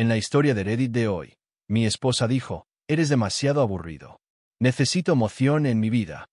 En la historia de Reddit de hoy, mi esposa dijo, eres demasiado aburrido. Necesito emoción en mi vida.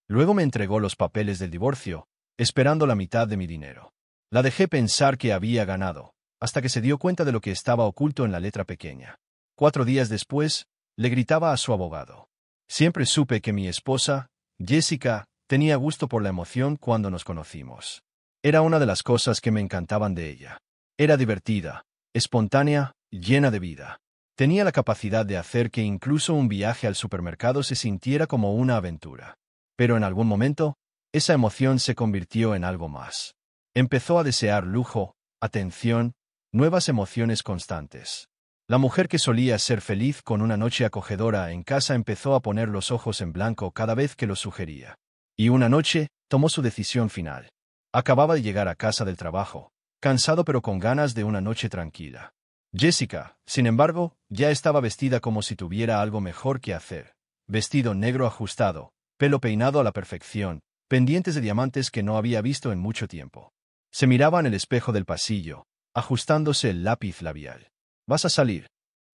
Luego me entregó los papeles del divorcio, esperando la mitad de mi dinero. La dejé pensar que había ganado, hasta que se dio cuenta de lo que estaba oculto en la letra pequeña. 4 días después, le gritaba a su abogado. Siempre supe que mi esposa, Jessica, tenía gusto por la emoción cuando nos conocimos. Era una de las cosas que me encantaban de ella. Era divertida, espontánea, llena de vida. Tenía la capacidad de hacer que incluso un viaje al supermercado se sintiera como una aventura. Pero en algún momento, esa emoción se convirtió en algo más. Empezó a desear lujo, atención, nuevas emociones constantes. La mujer que solía ser feliz con una noche acogedora en casa empezó a poner los ojos en blanco cada vez que lo sugería. Y una noche, tomó su decisión final. Acababa de llegar a casa del trabajo, cansado pero con ganas de una noche tranquila. Jessica, sin embargo, ya estaba vestida como si tuviera algo mejor que hacer. Vestido negro ajustado, pelo peinado a la perfección, pendientes de diamantes que no había visto en mucho tiempo. Se miraba en el espejo del pasillo, ajustándose el lápiz labial. ¿Vas a salir?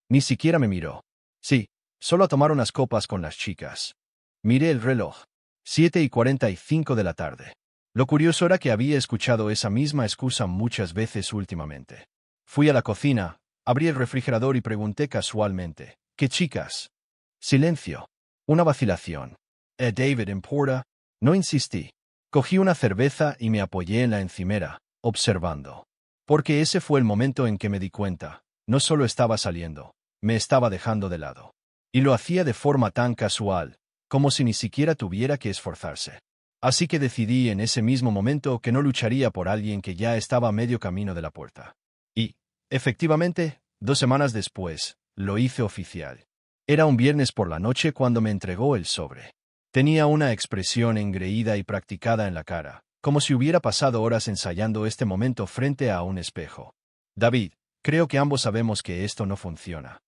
Ni siquiera me miró. Sí, solo a tomar unas copas con las chicas. Miré el reloj. 7:45 de la tarde. Lo curioso era que había escuchado esa misma excusa muchas veces últimamente. Fui a la cocina, abrí el refrigerador y pregunté casualmente, ¿qué chicas? Silencio. Una vacilación. David, ¿importa? No insistí. Cogí una cerveza y me apoyé en la encimera, observando. Porque ese fue el momento en que me di cuenta. No solo estaba saliendo, me estaba dejando de lado. Y lo hacía de forma tan casual, como si ni siquiera tuviera que esforzarse. Así que decidí en ese mismo momento que no lucharía por alguien que ya estaba a medio camino de la puerta. Y, efectivamente, 2 semanas después, lo hice oficial. Era un viernes por la noche cuando me entregó el sobre. Tenía una expresión engreída y practicada en la cara, como si hubiera pasado horas ensayando este momento frente a un espejo. David, creo que ambos sabemos que esto no funciona.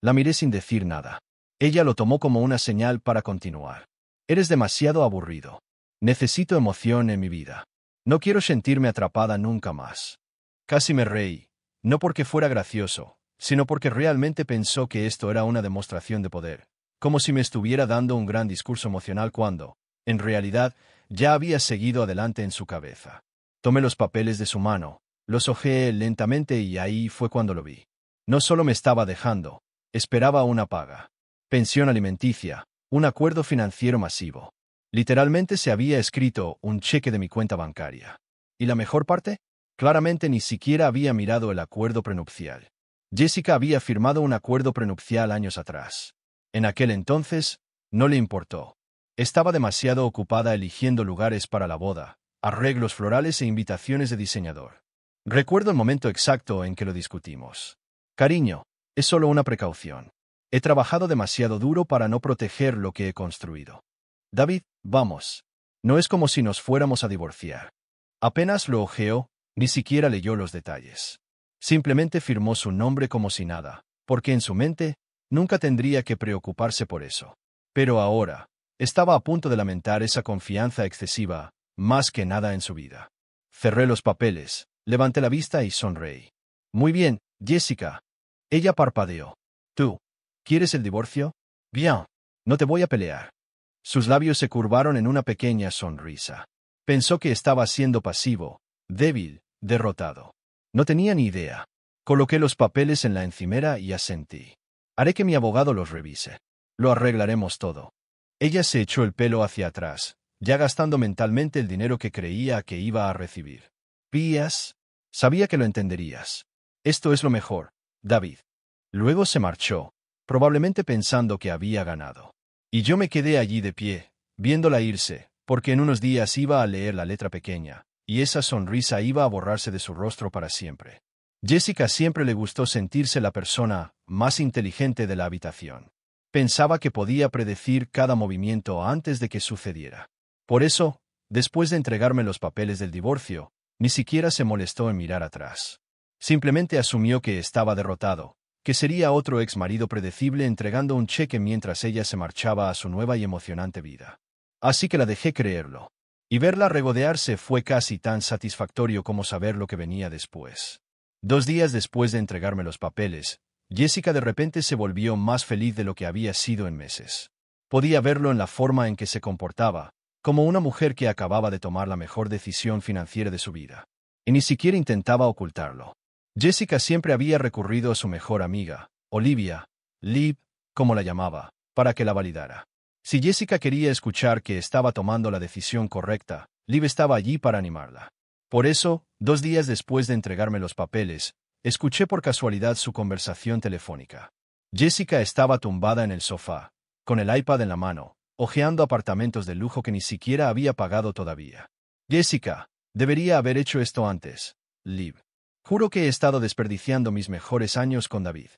La miré sin decir nada. Ella lo tomó como una señal para continuar. Eres demasiado aburrido. Necesito emoción en mi vida. No quiero sentirme atrapada nunca más. Casi me reí, no porque fuera gracioso, sino porque realmente pensó que esto era una demostración de poder, como si me estuviera dando un gran discurso emocional cuando, en realidad, ya había seguido adelante en su cabeza. Tomé los papeles de su mano, los hojeé lentamente y ahí fue cuando lo vi. No solo me estaba dejando, esperaba una paga. Pensión alimenticia, un acuerdo financiero masivo. Literalmente se había escrito un cheque de mi cuenta bancaria. ¿Y la mejor parte? Claramente ni siquiera había mirado el acuerdo prenupcial. Jessica había firmado un acuerdo prenupcial años atrás. En aquel entonces, no le importó. Estaba demasiado ocupada eligiendo lugares para la boda, arreglos florales e invitaciones de diseñador. Recuerdo el momento exacto en que lo discutimos. Cariño, es solo una precaución. He trabajado demasiado duro para no proteger lo que he construido. David, vamos. No es como si nos fuéramos a divorciar. Apenas lo ojeó, ni siquiera leyó los detalles. Simplemente firmó su nombre como si nada, porque en su mente, nunca tendría que preocuparse por eso. Pero ahora, estaba a punto de lamentar esa confianza excesiva, más que nada en su vida. Cerré los papeles, levanté la vista y sonreí. Muy bien, Jessica. Ella parpadeó. ¿Tú quieres el divorcio? Bien. No te voy a pelear. Sus labios se curvaron en una pequeña sonrisa. Pensó que estaba siendo pasivo, débil, derrotado. No tenía ni idea. Coloqué los papeles en la encimera y asentí. Haré que mi abogado los revise. Lo arreglaremos todo. Ella se echó el pelo hacia atrás, ya gastando mentalmente el dinero que creía que iba a recibir. ¿Pías? Sabía que lo entenderías. Esto es lo mejor, David. Luego se marchó, probablemente pensando que había ganado. Y yo me quedé allí de pie, viéndola irse, porque en unos días iba a leer la letra pequeña, y esa sonrisa iba a borrarse de su rostro para siempre. Jessica siempre le gustó sentirse la persona más inteligente de la habitación. Pensaba que podía predecir cada movimiento antes de que sucediera. Por eso, después de entregarme los papeles del divorcio, ni siquiera se molestó en mirar atrás. Simplemente asumió que estaba derrotado, que sería otro exmarido predecible entregando un cheque mientras ella se marchaba a su nueva y emocionante vida. Así que la dejé creerlo. Y verla regodearse fue casi tan satisfactorio como saber lo que venía después. 2 días después de entregarme los papeles, Jessica de repente se volvió más feliz de lo que había sido en meses. Podía verlo en la forma en que se comportaba, como una mujer que acababa de tomar la mejor decisión financiera de su vida. Y ni siquiera intentaba ocultarlo. Jessica siempre había recurrido a su mejor amiga, Olivia, Liv, como la llamaba, para que la validara. Si Jessica quería escuchar que estaba tomando la decisión correcta, Liv estaba allí para animarla. Por eso, 2 días después de entregarme los papeles, escuché por casualidad su conversación telefónica. Jessica estaba tumbada en el sofá, con el iPad en la mano, hojeando apartamentos de lujo que ni siquiera había pagado todavía. Jessica, debería haber hecho esto antes, Liv. Juro que he estado desperdiciando mis mejores años con David.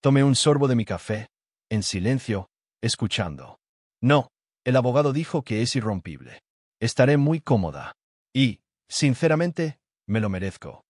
Tomé un sorbo de mi café, en silencio, escuchando. No, el abogado dijo que es irrompible. Estaré muy cómoda. Y, sinceramente, me lo merezco.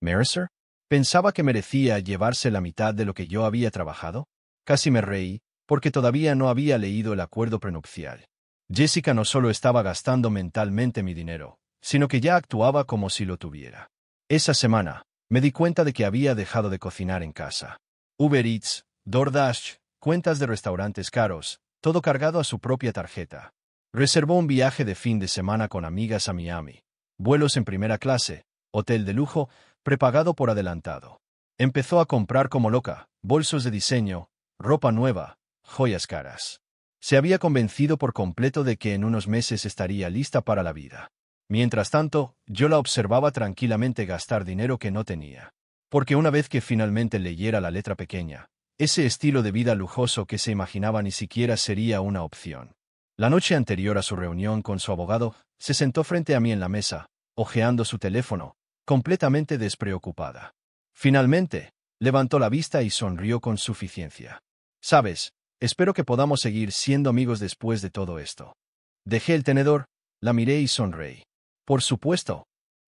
¿Mercer? ¿Pensaba que merecía llevarse la mitad de lo que yo había trabajado? Casi me reí, porque todavía no había leído el acuerdo prenupcial. Jessica no solo estaba gastando mentalmente mi dinero, sino que ya actuaba como si lo tuviera. Esa semana, me di cuenta de que había dejado de cocinar en casa. Uber Eats, DoorDash, cuentas de restaurantes caros, todo cargado a su propia tarjeta. Reservó un viaje de fin de semana con amigas a Miami. Vuelos en primera clase, hotel de lujo, prepagado por adelantado. Empezó a comprar como loca, bolsos de diseño, ropa nueva, joyas caras. Se había convencido por completo de que en unos meses estaría lista para la vida. Mientras tanto, yo la observaba tranquilamente gastar dinero que no tenía. Porque una vez que finalmente leyera la letra pequeña, ese estilo de vida lujoso que se imaginaba ni siquiera sería una opción. La noche anterior a su reunión con su abogado, se sentó frente a mí en la mesa, hojeando su teléfono, completamente despreocupada. Finalmente, levantó la vista y sonrió con suficiencia. «Sabes, espero que podamos seguir siendo amigos después de todo esto». Dejé el tenedor, la miré y sonreí. Por supuesto.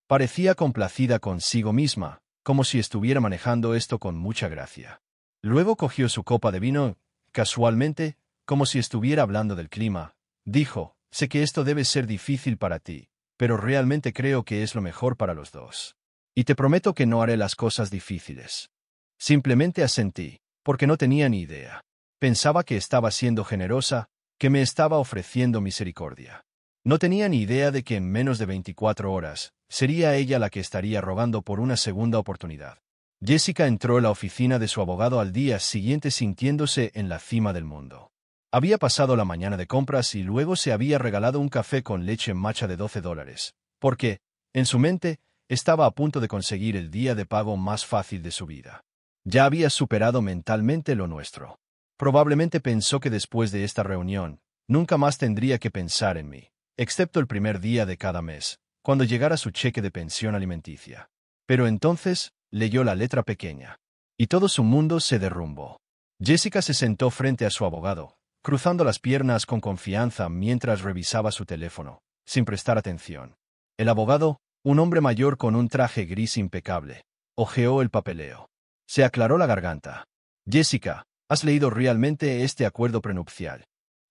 Parecía complacida consigo misma, como si estuviera manejando esto con mucha gracia. Luego cogió su copa de vino, casualmente, como si estuviera hablando del clima. Dijo, «Sé que esto debe ser difícil para ti, pero realmente creo que es lo mejor para los dos. Y te prometo que no haré las cosas difíciles». Simplemente asentí, porque no tenía ni idea. Pensaba que estaba siendo generosa, que me estaba ofreciendo misericordia. No tenía ni idea de que en menos de 24 horas, sería ella la que estaría rogando por una segunda oportunidad. Jessica entró a la oficina de su abogado al día siguiente sintiéndose en la cima del mundo. Había pasado la mañana de compras y luego se había regalado un café con leche matcha de $12, porque, en su mente, estaba a punto de conseguir el día de pago más fácil de su vida. Ya había superado mentalmente lo nuestro. Probablemente pensó que después de esta reunión, nunca más tendría que pensar en mí, excepto el primer día de cada mes, cuando llegara su cheque de pensión alimenticia. Pero entonces, leyó la letra pequeña. Y todo su mundo se derrumbó. Jessica se sentó frente a su abogado, cruzando las piernas con confianza mientras revisaba su teléfono, sin prestar atención. El abogado, un hombre mayor con un traje gris impecable, hojeó el papeleo. Se aclaró la garganta. «Jessica, ¿has leído realmente este acuerdo prenupcial?»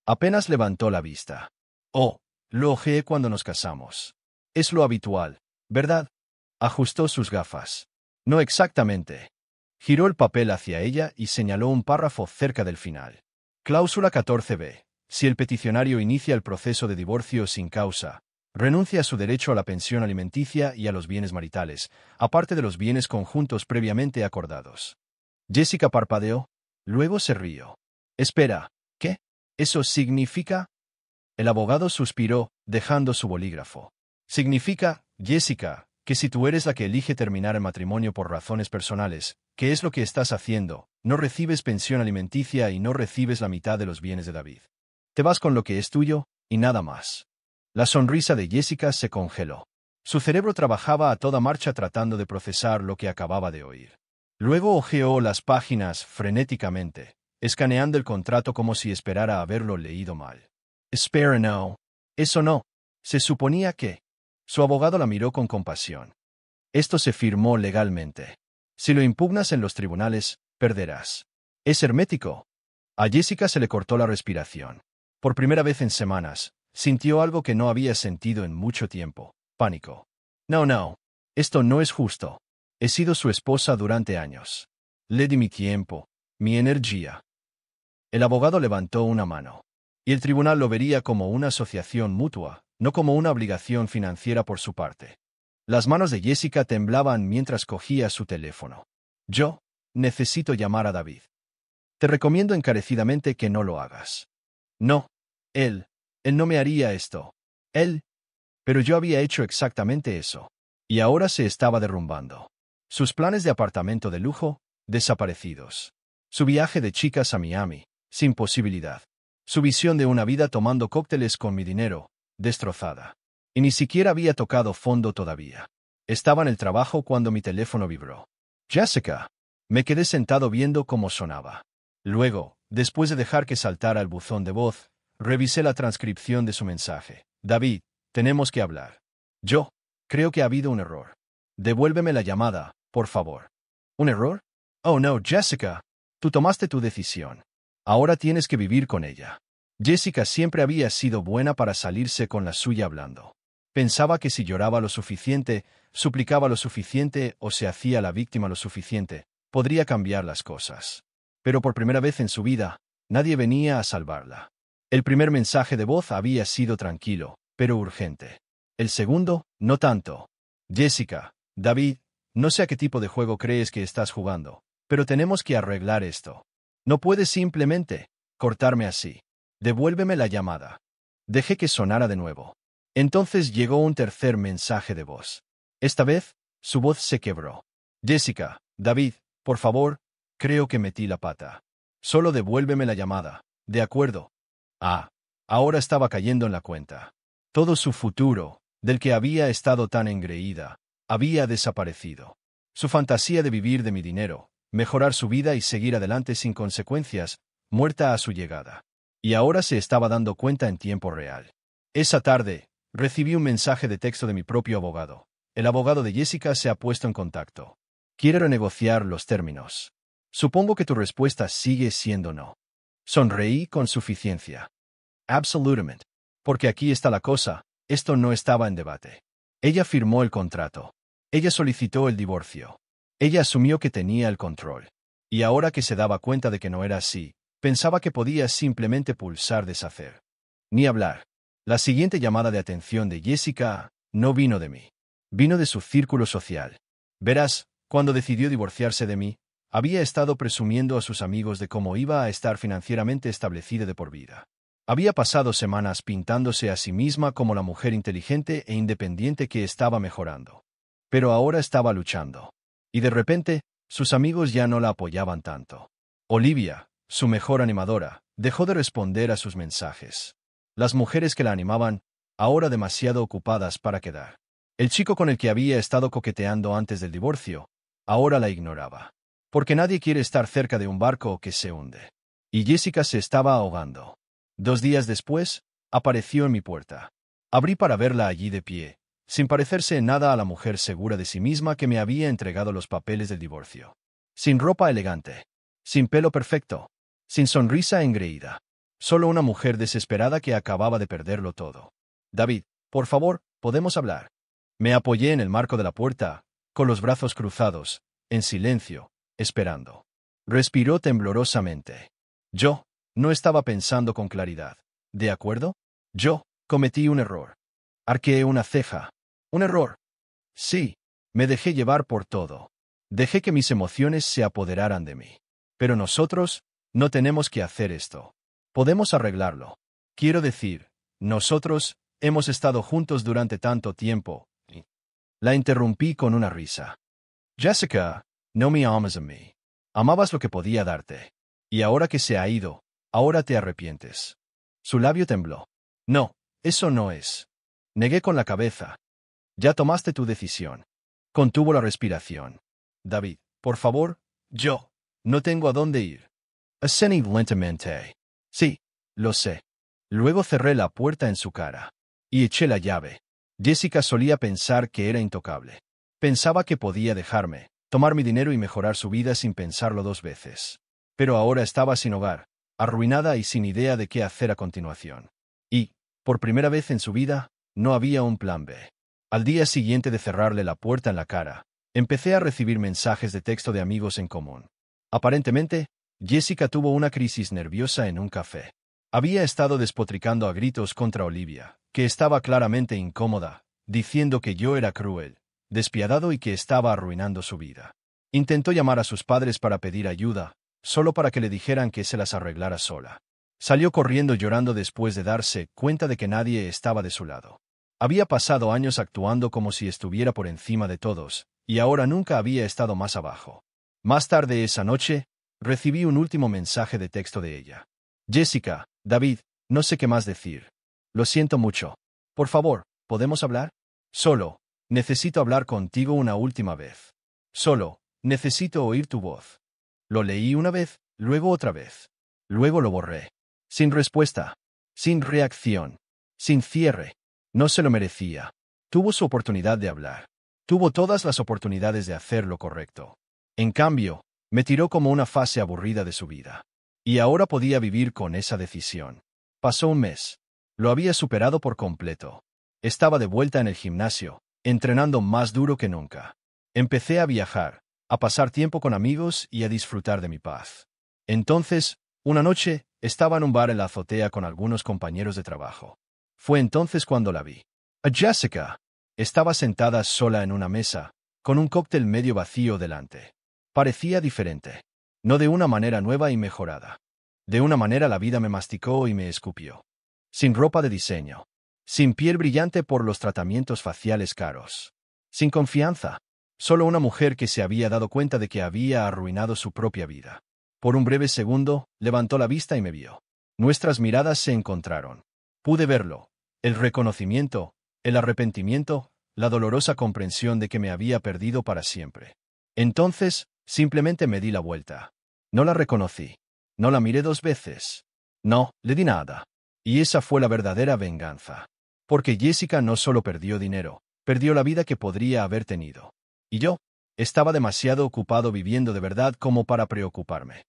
Apenas levantó la vista. «Oh, lo hojeé cuando nos casamos. Es lo habitual, ¿verdad?» Ajustó sus gafas. «No exactamente». Giró el papel hacia ella y señaló un párrafo cerca del final. Cláusula 14b. Si el peticionario inicia el proceso de divorcio sin causa, renuncia a su derecho a la pensión alimenticia y a los bienes maritales, aparte de los bienes conjuntos previamente acordados. Jessica parpadeó, luego se rió. «Espera, ¿qué? ¿Eso significa?» El abogado suspiró, dejando su bolígrafo. «Significa, Jessica, que si tú eres la que elige terminar el matrimonio por razones personales, ¿qué es lo que estás haciendo? No recibes pensión alimenticia y no recibes la mitad de los bienes de David. Te vas con lo que es tuyo, y nada más». La sonrisa de Jessica se congeló. Su cerebro trabajaba a toda marcha tratando de procesar lo que acababa de oír. Luego hojeó las páginas frenéticamente, escaneando el contrato como si esperara haberlo leído mal. «Espera, no. Eso no. Se suponía que...» Su abogado la miró con compasión. «Esto se firmó legalmente. Si lo impugnas en los tribunales, perderás. Es hermético». A Jessica se le cortó la respiración. Por primera vez en semanas, sintió algo que no había sentido en mucho tiempo: pánico. No. Esto no es justo. He sido su esposa durante años. Le di mi tiempo, Mi energía. El abogado levantó una mano. Y el tribunal lo vería como una asociación mutua, no como una obligación financiera por su parte. Las manos de Jessica temblaban mientras cogía su teléfono. Yo necesito llamar a David. Te recomiendo encarecidamente que no lo hagas. No. Él no me haría esto. Pero yo había hecho exactamente eso. Y ahora se estaba derrumbando. Sus planes de apartamento de lujo, desaparecidos. Su viaje de chicas a Miami, sin posibilidad. Su visión de una vida tomando cócteles con mi dinero, destrozada. Y ni siquiera había tocado fondo todavía. Estaba en el trabajo cuando mi teléfono vibró. Jessica. Me quedé sentado viendo cómo sonaba. Luego, después de dejar que saltara el buzón de voz, revisé la transcripción de su mensaje. David, tenemos que hablar. Yo creo que ha habido un error. Devuélveme la llamada, por favor. ¿Un error? Oh no, Jessica. Tú tomaste tu decisión. Ahora tienes que vivir con ella. Jessica siempre había sido buena para salirse con la suya hablando. Pensaba que si lloraba lo suficiente, suplicaba lo suficiente o se hacía la víctima lo suficiente, podría cambiar las cosas. Pero por primera vez en su vida, nadie venía a salvarla. El primer mensaje de voz había sido tranquilo, pero urgente. El segundo, no tanto. Jessica, David, no sé a qué tipo de juego crees que estás jugando, pero tenemos que arreglar esto. No puedes simplemente cortarme así. Devuélveme la llamada. Dejé que sonara de nuevo. Entonces llegó un tercer mensaje de voz. Esta vez, su voz se quebró. Jessica, David, por favor, creo que metí la pata. Solo devuélveme la llamada. ¿De acuerdo? Ahora estaba cayendo en la cuenta. Todo su futuro, del que había estado tan engreída, había desaparecido. Su fantasía de vivir de mi dinero, mejorar su vida y seguir adelante sin consecuencias, muerta a su llegada. Y ahora se estaba dando cuenta en tiempo real. Esa tarde, recibí un mensaje de texto de mi propio abogado. El abogado de Jessica se ha puesto en contacto. Quiere renegociar los términos. Supongo que tu respuesta sigue siendo no. Sonreí con suficiencia. Absolutamente. Porque aquí está la cosa, esto no estaba en debate. Ella firmó el contrato. Ella solicitó el divorcio. Ella asumió que tenía el control. Y ahora que se daba cuenta de que no era así, pensaba que podía simplemente pulsar deshacer. Ni hablar. La siguiente llamada de atención de Jessica no vino de mí. Vino de su círculo social. Verás, cuando decidió divorciarse de mí, había estado presumiendo a sus amigos de cómo iba a estar financieramente establecida de por vida. Había pasado semanas pintándose a sí misma como la mujer inteligente e independiente que estaba mejorando. Pero ahora estaba luchando. Y de repente, sus amigos ya no la apoyaban tanto. Olivia, su mejor animadora, dejó de responder a sus mensajes. Las mujeres que la animaban, ahora demasiado ocupadas para quedar. El chico con el que había estado coqueteando antes del divorcio, ahora la ignoraba. Porque nadie quiere estar cerca de un barco que se hunde. Y Jessica se estaba ahogando. 2 días después, apareció en mi puerta. Abrí para verla allí de pie, sin parecerse en nada a la mujer segura de sí misma que me había entregado los papeles del divorcio. Sin ropa elegante. Sin pelo perfecto. Sin sonrisa engreída. Solo una mujer desesperada que acababa de perderlo todo. David, por favor, ¿podemos hablar? Me apoyé en el marco de la puerta, con los brazos cruzados, en silencio, esperando. Respiró temblorosamente. Yo no estaba pensando con claridad. ¿De acuerdo? Yo cometí un error. Arqueé una ceja. ¿Un error? Sí. Me dejé llevar por todo. Dejé que mis emociones se apoderaran de mí. Pero nosotros no tenemos que hacer esto. Podemos arreglarlo. Quiero decir, nosotros hemos estado juntos durante tanto tiempo. La interrumpí con una risa. Jessica, no me amas a mí. Amabas lo que podía darte. Y ahora que se ha ido, ahora te arrepientes. Su labio tembló. No, eso no es. Negué con la cabeza. Ya tomaste tu decisión. Contuvo la respiración. David, por favor, yo no tengo a dónde ir. Asentí lentamente. Sí, lo sé. Luego cerré la puerta en su cara. Y eché la llave. Jessica solía pensar que era intocable. Pensaba que podía dejarme, tomar mi dinero y mejorar su vida sin pensarlo 2 veces. Pero ahora estaba sin hogar, arruinada y sin idea de qué hacer a continuación. Y, por primera vez en su vida, no había un plan B. Al día siguiente de cerrarle la puerta en la cara, empecé a recibir mensajes de texto de amigos en común. Aparentemente, Jessica tuvo una crisis nerviosa en un café. Había estado despotricando a gritos contra Olivia, que estaba claramente incómoda, diciendo que yo era cruel, despiadado y que estaba arruinando su vida. Intentó llamar a sus padres para pedir ayuda, solo para que le dijeran que se las arreglara sola. Salió corriendo llorando después de darse cuenta de que nadie estaba de su lado. Había pasado años actuando como si estuviera por encima de todos, y ahora nunca había estado más abajo. Más tarde esa noche, recibí un último mensaje de texto de ella. Jessica, David, no sé qué más decir. Lo siento mucho. Por favor, ¿podemos hablar? Solo, necesito hablar contigo una última vez. Solo, necesito oír tu voz. Lo leí una vez, luego otra vez. Luego lo borré. Sin respuesta. Sin reacción. Sin cierre. No se lo merecía. Tuvo su oportunidad de hablar. Tuvo todas las oportunidades de hacer lo correcto. En cambio, me tiró como una fase aburrida de su vida. Y ahora podía vivir con esa decisión. Pasó un mes. Lo había superado por completo. Estaba de vuelta en el gimnasio, entrenando más duro que nunca. Empecé a viajar, a pasar tiempo con amigos y a disfrutar de mi paz. Entonces, una noche, estaba en un bar en la azotea con algunos compañeros de trabajo. Fue entonces cuando la vi. A Jessica. Estaba sentada sola en una mesa, con un cóctel medio vacío delante. Parecía diferente. No de una manera nueva y mejorada. De una manera la vida me masticó y me escupió. Sin ropa de diseño. Sin piel brillante por los tratamientos faciales caros. Sin confianza. Solo una mujer que se había dado cuenta de que había arruinado su propia vida. Por un breve segundo, levantó la vista y me vio. Nuestras miradas se encontraron. Pude verlo. El reconocimiento, el arrepentimiento, la dolorosa comprensión de que me había perdido para siempre. Entonces, simplemente me di la vuelta. No la reconocí. No la miré 2 veces. No, le di nada. Y esa fue la verdadera venganza. Porque Jessica no solo perdió dinero, perdió la vida que podría haber tenido. Y yo, estaba demasiado ocupado viviendo de verdad como para preocuparme.